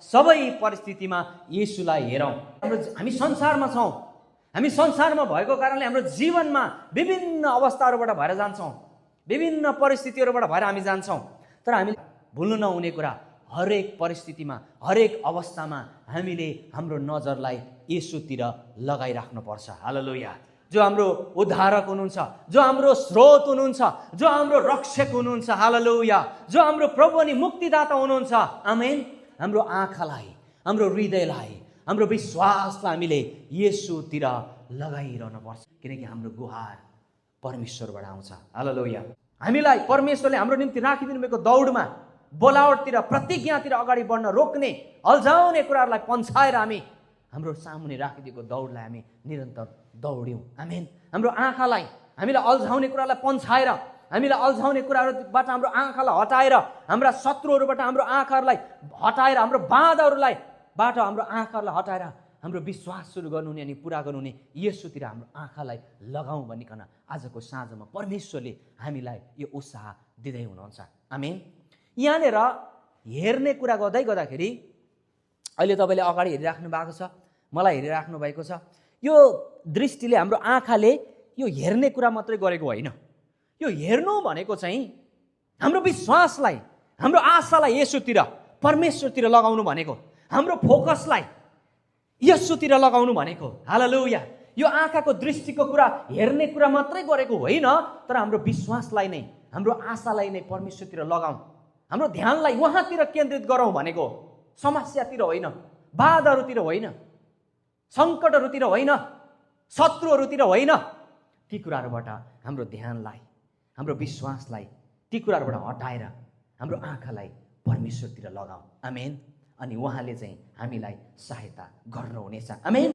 सबै परिस्थितिमा येशूलाई हेरौँ। हामी संसारमा छौँ, हामी संसारमा भएको कारणले हाम्रो जीवनमा विभिन्न अवस्थाहरूबाट भएर जान्छौँ, विभिन्न परिस्थितिहरूबाट भएर हामी जान्छौँ। तर हामी भुल्नु नहुने कुरा, हरेक परिस्थितिमा, हरेक अवस्थामा हामीले हाम्रो नजरलाई येशूतिर लगाइराख्नुपर्छ। हालेलुया। जो हाम्रो उद्धारक हुनुहुन्छ, जो हाम्रो स्रोत हुनुहुन्छ, जो हाम्रो रक्षक हुनुहुन्छ, हालेलुया, जो हाम्रो प्रभु अनि मुक्तिदाता हुनुहुन्छ, आमेन। हाम्रो आँखालाई, हाम्रो हृदयलाई, हाम्रो विश्वासलाई हामीले येशूतिर लगाइरहनु पर्छ, किनकि हाम्रो गुहार परमेश्वरबाट आउँछ। हालेलुया। हामीलाई परमेश्वरले हाम्रो निम्ति राखिदिनु भएको दौडमा, बोलावटतिर, प्रतिज्ञातिर अगाडि बढ्न रोक्ने, अल्झाउने कुराहरूलाई पन्छाएर हामी हाम्रो सामुने राखिदिएको दौडलाई हामी निरन्तर दौड्यौँ। आमेन। हाम्रो आँखालाई, हामीलाई अल्झाउने कुरालाई पन्छाएर, हामीलाई अल्झाउने कुराहरूबाट हाम्रो आँखालाई हटाएर, हाम्रा शत्रुहरूबाट हाम्रो आँखाहरूलाई हटाएर, हाम्रो बाधाहरूबाट हाम्रो आँखाहरूलाई हटाएर हाम्रो विश्वास सुरु गर्नुहुने अनि पुरा गर्नुहुने येशूतिर हाम्रो आँखालाई लगाउँ भनिकन आजको साँझमा परमेश्वरले हामीलाई यो उत्साह दिँदै हुनुहुन्छ। आमेन। यहाँनिर हेर्ने कुरा गर्दाखेरि अहिले तपाईँले अगाडि हेरिराख्नु भएको छ, मलाई हेरिराख्नु भएको छ। यो दृष्टिले, हाम्रो आँखाले यो हेर्ने कुरा मात्रै गरेको होइन। यो हेर्नु भनेको चाहिँ हाम्रो विश्वासलाई, हाम्रो आशालाई येशूतिर, परमेश्वरतिर लगाउनु भनेको, हाम्रो फोकसलाई येशूतिर लगाउनु भनेको। हालेलुया। यो आँखाको दृष्टिको कुरा, हेर्ने कुरा मात्रै गरेको होइन, तर हाम्रो विश्वासलाई नै, हाम्रो आशालाई नै परमेश्वरतिर लगाउँ, हाम्रो ध्यानलाई उहाँतिर केन्द्रित गरौँ भनेको। समस्यातिर होइन, बाधाहरूतिर होइन, सङ्कटहरूतिर होइन, शत्रुहरूतिर होइन, ती कुराहरूबाट हाम्रो ध्यानलाई, हाम्रो विश्वासलाई ती कुराहरूबाट हटाएर हाम्रो आँखालाई परमेश्वरतिर लगाऊ। आमेन। अनि उहाँले चाहिँ हामीलाई सहायता गर्नुहुनेछ। आमेन।